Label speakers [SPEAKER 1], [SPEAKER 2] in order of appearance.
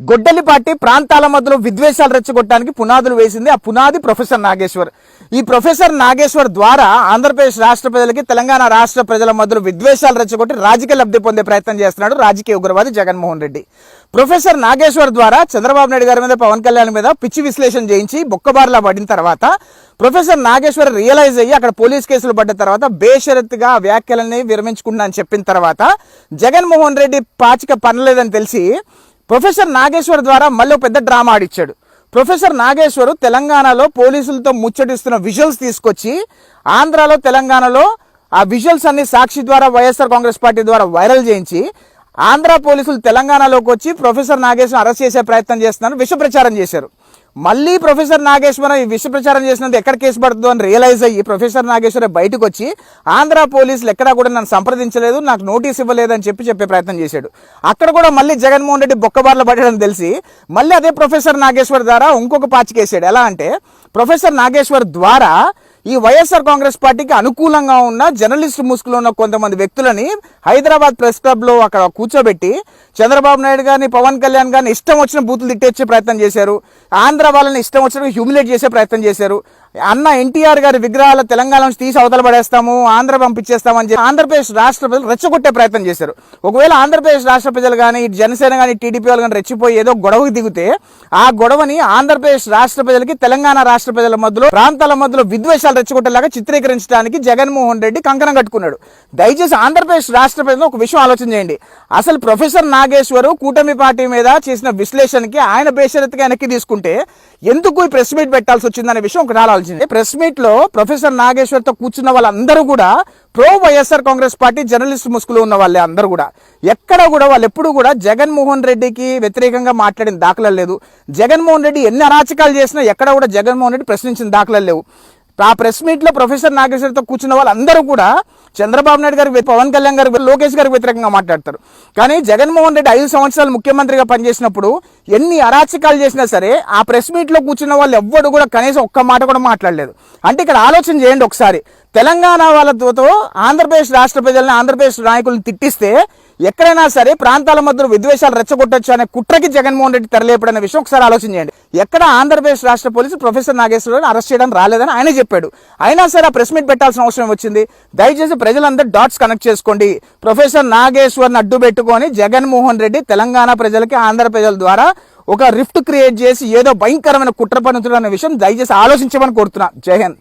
[SPEAKER 1] గొడ్డలిపాటి ప్రాంతాల మధ్యలో విద్వేషాలు రెచ్చగొట్టడానికి పునాదులు వేసింది. ఆ పునాది ప్రొఫెసర్ నాగేశ్వర్. ఈ ప్రొఫెసర్ నాగేశ్వర్ ద్వారా ఆంధ్రప్రదేశ్ రాష్ట్ర ప్రజలకి, తెలంగాణ రాష్ట్ర ప్రజల మధ్యలో విద్వేషాలు రెచ్చగొట్టి రాజకీయ లబ్ధి పొందే ప్రయత్నం చేస్తున్నాడు రాజకీయ ఉగ్రవాది జగన్మోహన్ రెడ్డి. ప్రొఫెసర్ నాగేశ్వర్ ద్వారా చంద్రబాబు నాయుడు గారి మీద, పవన్ కళ్యాణ్ మీద పిచ్చి విశ్లేషణ చేయించి బొక్కబార్లా పడిన తర్వాత ప్రొఫెసర్ నాగేశ్వర్ రియలైజ్ అయ్యి అక్కడ పోలీస్ కేసులు పడ్డ తర్వాత బేషరత్తుగా వ్యాఖ్యలని విరమించుకున్నా అని చెప్పిన తర్వాత జగన్మోహన్ రెడ్డి పాచిక పనలేదని తెలిసి ప్రొఫెసర్ నాగేశ్వర్ ద్వారా మళ్ళీ పెద్ద డ్రామా ఆడిచ్చాడు. ప్రొఫెసర్ నాగేశ్వర్ తెలంగాణలో పోలీసులతో ముచ్చటిస్తున్న విజువల్స్ తీసుకొచ్చి ఆంధ్రాలో, తెలంగాణలో ఆ విజువల్స్ అన్ని సాక్షి ద్వారా, వైఎస్ఆర్ కాంగ్రెస్ పార్టీ ద్వారా వైరల్ చేయించి ఆంధ్ర పోలీసులు తెలంగాణలోకి వచ్చి ప్రొఫెసర్ నాగేశ్వర్ అరెస్ట్ చేసే ప్రయత్నం చేస్తున్నారు, విష ప్రచారం చేశారు. మళ్ళీ ప్రొఫెసర్ నాగేశ్వర ఈ విష ప్రచారం చేసినందుకు ఎక్కడ కేసు పడుతుందో అని రియలైజ్ అయ్యి ప్రొఫెసర్ నాగేశ్వర బయటకు వచ్చి ఆంధ్ర పోలీసులు ఎక్కడా కూడా నన్ను సంప్రదించలేదు, నాకు నోటీస్ ఇవ్వలేదు అని చెప్పే ప్రయత్నం చేశాడు. అక్కడ కూడా మళ్ళీ జగన్మోహన్ రెడ్డి బొక్కబార్లు పడ్డాడని తెలిసి మళ్ళీ అదే ప్రొఫెసర్ నాగేశ్వర్ ద్వారా ఇంకొక పాచికేసాడు. ఎలా అంటే ప్రొఫెసర్ నాగేశ్వర్ ద్వారా ఈ వైఎస్ఆర్ కాంగ్రెస్ పార్టీకి అనుకూలంగా ఉన్న జర్నలిస్ట్ ముసుగులో ఉన్న కొంతమంది వ్యక్తులని హైదరాబాద్ ప్రెస్ క్లబ్ లో అక్కడ కూర్చోబెట్టి చంద్రబాబు నాయుడు గారిని, పవన్ కళ్యాణ్ గారిని ఇష్టం వచ్చిన బూతులు తిట్టేచ్చే ప్రయత్నం చేశారు. ఆంధ్ర వాళ్ళని ఇష్టం వచ్చిన హ్యూమిలేట్ చేసే ప్రయత్నం చేశారు. అన్న ఎన్టీఆర్ గారి విగ్రహాల తెలంగాణ నుంచి తీసి అవతల పడేస్తాము, ఆంధ్ర పంపించేస్తామని చెప్పి ఆంధ్రప్రదేశ్ రాష్ట్ర ప్రజలు రెచ్చగొట్టే ప్రయత్నం చేశారు. ఒకవేళ ఆంధ్రప్రదేశ్ రాష్ట్ర ప్రజలు కానీ, జనసేన కానీ, టీడీపీ వాళ్ళు కానీ రెచ్చిపోయి ఏదో గొడవకు దిగితే ఆ గొడవని ఆంధ్రప్రదేశ్ రాష్ట్ర ప్రజలకి, తెలంగాణ రాష్ట్ర ప్రజల మధ్యలో, ప్రాంతాల మధ్యలో విద్వేషాలు రెచ్చగొట్టేలాగా చిత్రీకరించడానికి జగన్మోహన్ రెడ్డి కంకణం కట్టుకున్నాడు. దయచేసి ఆంధ్రప్రదేశ్ రాష్ట్ర ప్రజలు ఒక విషయం ఆలోచన చేయండి. అసలు ప్రొఫెసర్ నాగేశ్వర్ కూటమి పార్టీ మీద చేసిన విశ్లేషణకి ఆయన బేషరత్తుగా వెనక్కి తీసుకుంటే ఎందుకు ఈ ప్రెస్ మీట్ పెట్టాల్సి వచ్చిందనే విషయం ఒకటి ఆలోచించింది. ప్రెస్ మీట్ లో ప్రొఫెసర్ నాగేశ్వర్ తో కూర్చున్న వాళ్ళందరూ కూడా pro YSR Congress party journalist ముసుగులో ఉన్న వాళ్ళే అందరూ కూడా. ఎక్కడ కూడా వాళ్ళు ఎప్పుడు కూడా జగన్మోహన్ రెడ్డికి వ్యతిరేకంగా మాట్లాడిన దాఖలా లేదు. జగన్మోహన్ రెడ్డి ఎన్ని అరాచకాలు చేసినా ఎక్కడ కూడా జగన్మోహన్ రెడ్డి ప్రశ్నించిన దాఖలా లేవు. ఆ ప్రెస్ మీట్ లో ప్రొఫెసర్ నాగేశ్వరతో కూర్చున్న వాళ్ళందరూ కూడా చంద్రబాబు నాయుడు గారికి, పవన్ కళ్యాణ్ గారికి, లోకేష్ గారికి వ్యతిరేకంగా మాట్లాడతారు. కానీ జగన్మోహన్ రెడ్డి 5 సంవత్సరాలు ముఖ్యమంత్రిగా పనిచేసినప్పుడు ఎన్ని అరాచకాలు చేసినా సరే ఆ ప్రెస్ మీట్ లో కూర్చున్న వాళ్ళు ఎవ్వరు కూడా కనీసం ఒక్క మాట కూడా మాట్లాడలేదు. అంటే ఇక్కడ ఆలోచన చేయండి ఒకసారి. తెలంగాణ వాళ్ళతో ఆంధ్రప్రదేశ్ రాష్ట్ర ప్రజల్ని, ఆంధ్రప్రదేశ్ నాయకులను తిట్టిస్తే ఎక్కడైనా సరే ప్రాంతాల మధ్యలో విద్వేషాలు రెచ్చగొట్టొచ్చు అనే కుట్రకి జగన్మోహన్ రెడ్డి తెరలేపడనే విషయం ఒకసారి ఆలోచన చేయండి. ఎక్కడ ఆంధ్రప్రదేశ్ రాష్ట్ర పోలీసు ప్రొఫెసర్ నాగేశ్వరరావుని అరెస్ట్ చేయడం రాలేదని ఆయన చెప్పాడు. అయినా సరే ఆ ప్రెస్ మీట్ పెట్టాల్సిన అవసరం వచ్చింది. దయచేసి ప్రజలందరూ డాట్స్ కనెక్ట్ చేసుకోండి. ప్రొఫెసర్ నాగేశ్వర్ని అడ్డు పెట్టుకొని జగన్మోహన్ రెడ్డి తెలంగాణ ప్రజలకి, ఆంధ్ర ప్రజల ద్వారా ఒక రిఫ్ట్ క్రియేట్ చేసి ఏదో భయంకరమైన కుట్ర పన్నుతున్న విషయం దయచేసి ఆలోచించమని కోరుతున్నా. జై హింద్.